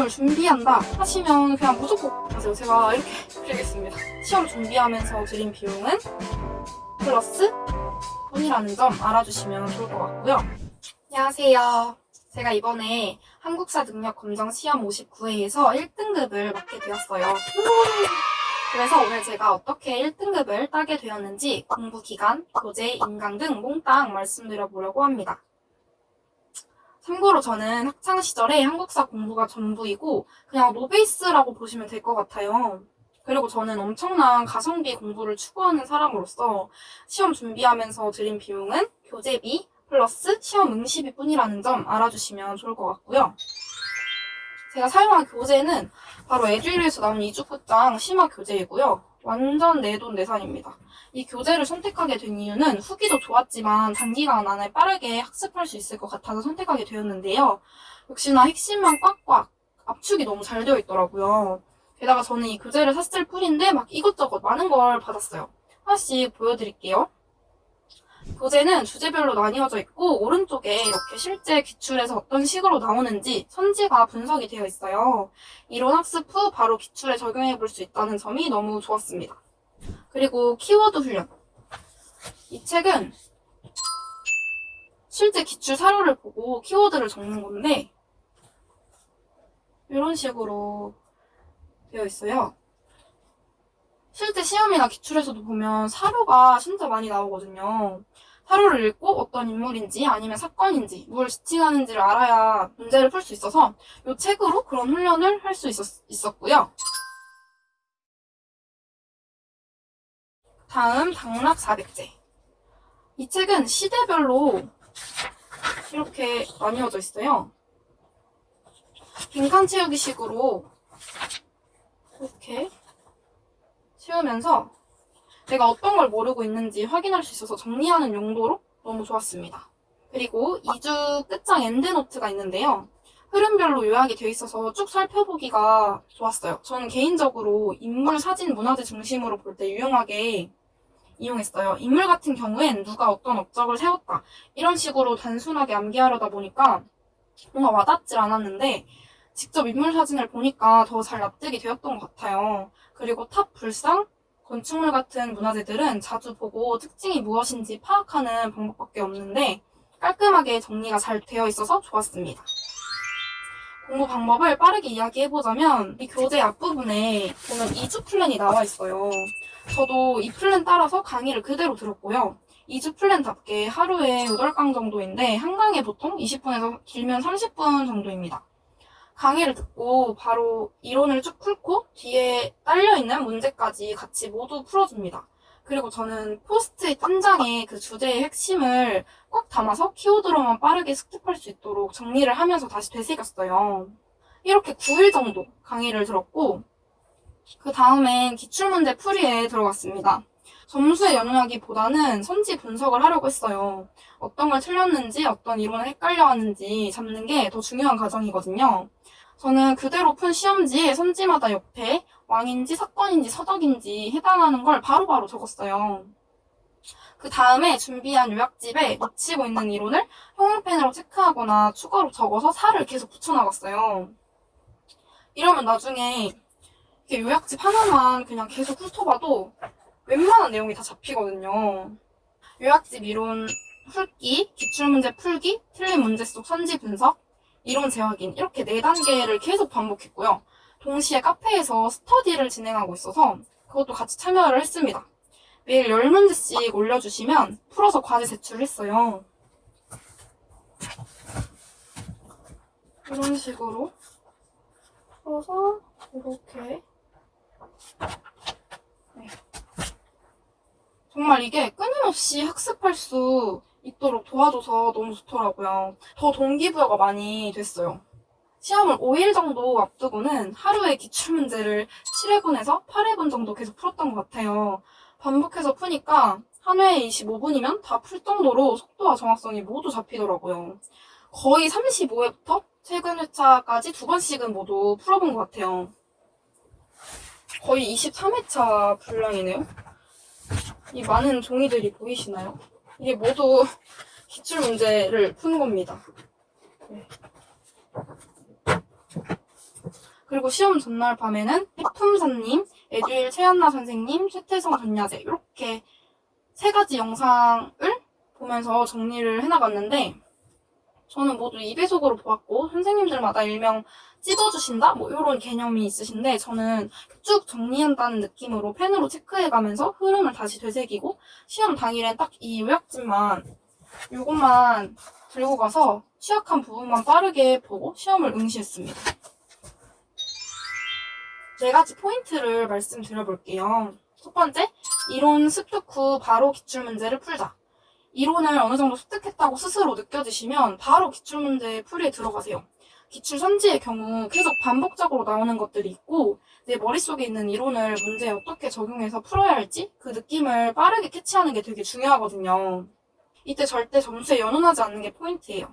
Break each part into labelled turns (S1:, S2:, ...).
S1: 시험을 준비한다 하시면 그냥 무조건 하세요. 제가 이렇게 드리겠습니다. 시험 준비하면서 들인 비용은 플러스 돈이라는 점 알아주시면 좋을 것 같고요. 안녕하세요. 제가 이번에 한국사 능력 검정 시험 59회에서 1등급을 맡게 되었어요. 그래서 오늘 제가 어떻게 1등급을 따게 되었는지 공부 기간, 교재, 인강 등 몽땅 말씀드려보려고 합니다. 참고로 저는 학창시절에 한국사 공부가 전부이고 그냥 노베이스라고 보시면 될 것 같아요. 그리고 저는 엄청난 가성비 공부를 추구하는 사람으로서 시험 준비하면서 들인 비용은 교재비 플러스 시험 응시비 뿐이라는 점 알아주시면 좋을 것 같고요. 제가 사용한 교재는 바로 에듀윌에서 나온 2주 끝장 심화 교재이고요. 완전 내돈내산입니다. 이 교재를 선택하게 된 이유는 후기도 좋았지만 단기간 안에 빠르게 학습할 수 있을 것 같아서 선택하게 되었는데요. 역시나 핵심만 꽉꽉 압축이 너무 잘 되어 있더라고요. 게다가 저는 이 교재를 샀을 뿐인데 막 이것저것 많은 걸 받았어요. 하나씩 보여드릴게요. 교재는 주제별로 나뉘어져 있고 오른쪽에 이렇게 실제 기출에서 어떤 식으로 나오는지 선지가 분석이 되어 있어요. 이론 학습 후 바로 기출에 적용해 볼 수 있다는 점이 너무 좋았습니다. 그리고 키워드 훈련. 이 책은 실제 기출 사료를 보고 키워드를 적는 건데 이런 식으로 되어 있어요. 실제 시험이나 기출에서도 보면 사료가 진짜 많이 나오거든요. 사료를 읽고 어떤 인물인지 아니면 사건인지 뭘 지칭하는지를 알아야 문제를 풀 수 있어서 이 책으로 그런 훈련을 할 수 있었고요. 다음 당락 400제. 이 책은 시대별로 이렇게 나뉘어져 있어요. 빈칸 채우기 식으로 이렇게 채우면서 내가 어떤 걸 모르고 있는지 확인할 수 있어서 정리하는 용도로 너무 좋았습니다. 그리고 2주 끝장 엔드노트가 있는데요. 흐름별로 요약이 되어 있어서 쭉 살펴보기가 좋았어요. 저는 개인적으로 인물, 사진, 문화재 중심으로 볼 때 유용하게 이용했어요. 인물 같은 경우엔 누가 어떤 업적을 세웠다 이런 식으로 단순하게 암기하려다 보니까 뭔가 와닿질 않았는데 직접 인물 사진을 보니까 더 잘 납득이 되었던 것 같아요. 그리고 탑 불상, 건축물 같은 문화재들은 자주 보고 특징이 무엇인지 파악하는 방법밖에 없는데 깔끔하게 정리가 잘 되어 있어서 좋았습니다. 공부 방법을 빠르게 이야기해보자면 이 교재 앞부분에 보면 2주 플랜이 나와 있어요. 저도 이 플랜 따라서 강의를 그대로 들었고요. 2주 플랜답게 하루에 8강 정도인데 한 강에 보통 20분에서 길면 30분 정도입니다. 강의를 듣고 바로 이론을 쭉 풀고 뒤에 딸려있는 문제까지 같이 모두 풀어줍니다. 그리고 저는 포스트잇 한 장에 그 주제의 핵심을 꽉 담아서 키워드로만 빠르게 습득할 수 있도록 정리를 하면서 다시 되새겼어요. 이렇게 9일 정도 강의를 들었고 그 다음엔 기출문제 풀이에 들어갔습니다. 점수에 연연하기보다는 선지 분석을 하려고 했어요. 어떤 걸 틀렸는지 어떤 이론을 헷갈려 하는지 잡는 게 더 중요한 과정이거든요. 저는 그대로 푼 시험지에 선지마다 옆에 왕인지 사건인지 서적인지 해당하는 걸 바로바로 적었어요. 그 다음에 준비한 요약집에 놓치고 있는 이론을 형광펜으로 체크하거나 추가로 적어서 살을 계속 붙여나갔어요. 이러면 나중에 이렇게 요약집 하나만 그냥 계속 훑어봐도 웬만한 내용이 다 잡히거든요. 요약집 이론 풀기, 기출문제 풀기, 틀린 문제 속 선지 분석, 이론 재확인 이렇게 4단계를 계속 반복했고요. 동시에 카페에서 스터디를 진행하고 있어서 그것도 같이 참여를 했습니다. 매일 10문제씩 올려주시면 풀어서 과제 제출했어요. 이런 식으로 풀어서 이렇게 네. 정말 이게 끊임없이 학습할 수 있도록 도와줘서 너무 좋더라고요. 더 동기부여가 많이 됐어요. 시험을 5일 정도 앞두고는 하루에 기출문제를 7회분에서 8회분 정도 계속 풀었던 것 같아요. 반복해서 푸니까 한 회에 25분이면 다 풀 정도로 속도와 정확성이 모두 잡히더라고요. 거의 35회부터 최근 회차까지 2번씩은 모두 풀어본 것 같아요. 거의 23회차 분량이네요. 이 많은 종이들이 보이시나요? 이게 모두 기출문제를 푸는 겁니다. 네. 그리고 시험 전날 밤에는 해품사님, 에듀일 최연나 선생님, 최태성 전야제 이렇게 3가지 영상을 보면서 정리를 해나갔는데 저는 모두 2배속으로 보았고 선생님들마다 일명 찝어주신다? 뭐 이런 개념이 있으신데 저는 쭉 정리한다는 느낌으로 펜으로 체크해가면서 흐름을 다시 되새기고 시험 당일엔 딱 이 요약집만 요것만 들고 가서 취약한 부분만 빠르게 보고 시험을 응시했습니다. 4가지 포인트를 말씀드려볼게요. 첫 번째, 이론 습득 후 바로 기출문제를 풀자. 이론을 어느 정도 습득했다고 스스로 느껴지시면 바로 기출문제 풀이에 들어가세요. 기출 선지의 경우 계속 반복적으로 나오는 것들이 있고 내 머릿속에 있는 이론을 문제에 어떻게 적용해서 풀어야 할지 그 느낌을 빠르게 캐치하는 게 되게 중요하거든요. 이때 절대 점수에 연연하지 않는 게 포인트예요.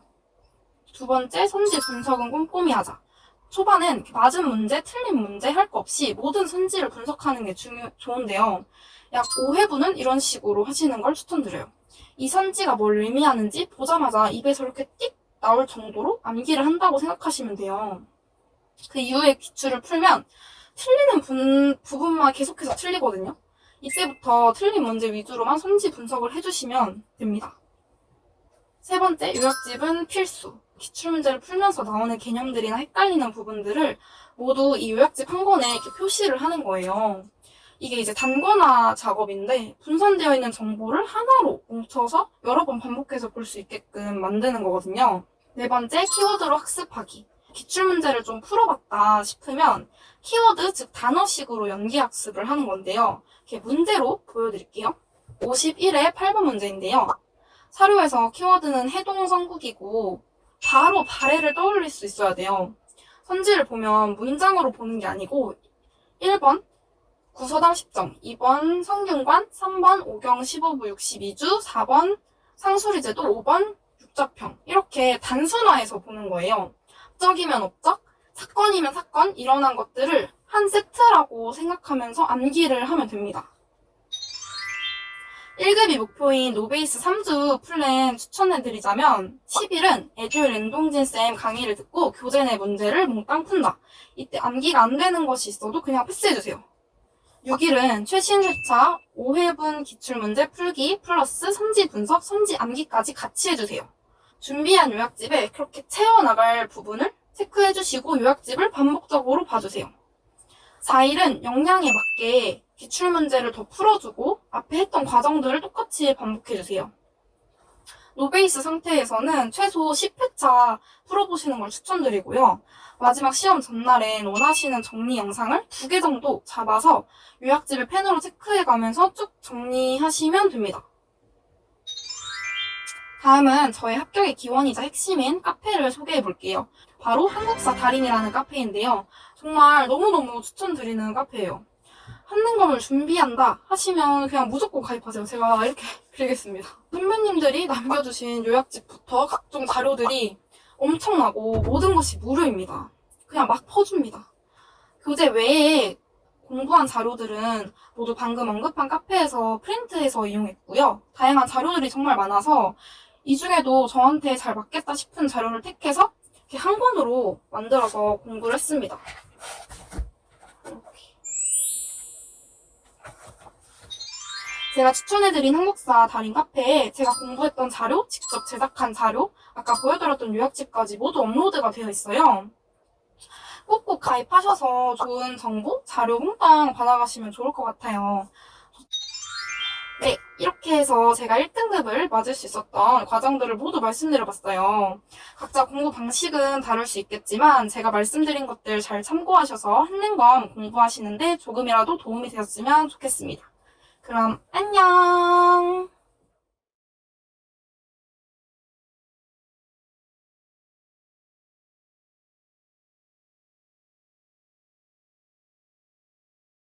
S1: 2번째, 선지 분석은 꼼꼼히 하자. 초반엔 맞은 문제, 틀린 문제 할 거 없이 모든 선지를 분석하는 게 좋은데요. 약 5회분은 이런 식으로 하시는 걸 추천드려요. 이 선지가 뭘 의미하는지 보자마자 입에서 이렇게 띡 나올 정도로 암기를 한다고 생각하시면 돼요. 그 이후에 기출을 풀면 틀리는 부분만 계속해서 틀리거든요. 이때부터 틀린 문제 위주로만 선지 분석을 해주시면 됩니다. 3번째, 요약집은 필수. 기출문제를 풀면서 나오는 개념들이나 헷갈리는 부분들을 모두 이 요약집 한 권에 이렇게 표시를 하는 거예요. 이게 이제 단권화 작업인데 분산되어 있는 정보를 하나로 뭉쳐서 여러 번 반복해서 볼 수 있게끔 만드는 거거든요. 4번째, 키워드로 학습하기. 기출문제를 좀 풀어봤다 싶으면 키워드, 즉 단어식으로 연기학습을 하는 건데요. 이렇게 문제로 보여드릴게요. 51회 8번 문제인데요. 사료에서 키워드는 해동성국이고 바로 발해를 떠올릴 수 있어야 돼요. 선지를 보면 문장으로 보는 게 아니고 1번 구서당 10점, 2번 성균관, 3번 오경 15부 62주, 4번 상수리제도, 5번 육자평 이렇게 단순화해서 보는 거예요. 업적이면 업적, 사건이면 사건, 일어난 것들을 한 세트라고 생각하면서 암기를 하면 됩니다. 1급이 목표인 노베이스 3주 플랜 추천해드리자면 10일은 에듀일 랜동진쌤 강의를 듣고 교재 내 문제를 몽땅 푼다. 이때 암기가 안 되는 것이 있어도 그냥 패스해주세요. 6일은 최신 회차 5회분 기출문제 풀기 플러스 선지 분석, 선지 암기까지 같이 해주세요. 준비한 요약집에 그렇게 채워나갈 부분을 체크해주시고 요약집을 반복적으로 봐주세요. 4일은 역량에 맞게 기출문제를 더 풀어주고 앞에 했던 과정들을 똑같이 반복해주세요. 노베이스 상태에서는 최소 10회차 풀어보시는 걸 추천드리고요. 마지막 시험 전날엔 원하시는 정리 영상을 2개 정도 잡아서 요약집을 펜으로 체크해가면서 쭉 정리하시면 됩니다. 다음은 저의 합격의 기원이자 핵심인 카페를 소개해볼게요. 바로 한국사 달인이라는 카페인데요. 정말 너무너무 추천드리는 카페예요. 한능검을 준비한다 하시면 그냥 무조건 가입하세요. 제가 이렇게 드리겠습니다. 선배님들이 남겨주신 요약집부터 각종 자료들이 엄청나고 모든 것이 무료입니다. 그냥 막 퍼줍니다. 교재 외에 공부한 자료들은 모두 방금 언급한 카페에서 프린트해서 이용했고요. 다양한 자료들이 정말 많아서 이 중에도 저한테 잘 맞겠다 싶은 자료를 택해서 이렇게 한 권으로 만들어서 공부를 했습니다. 제가 추천해드린 한국사 달인 카페에 제가 공부했던 자료, 직접 제작한 자료, 아까 보여드렸던 요약집까지 모두 업로드가 되어 있어요. 꼭꼭 가입하셔서 좋은 정보, 자료 몽땅 받아가시면 좋을 것 같아요. 네, 이렇게 해서 제가 1등급을 맞을 수 있었던 과정들을 모두 말씀드려봤어요. 각자 공부 방식은 다를 수 있겠지만 제가 말씀드린 것들 잘 참고하셔서 한능검 공부하시는데 조금이라도 도움이 되었으면 좋겠습니다. 그럼 안녕!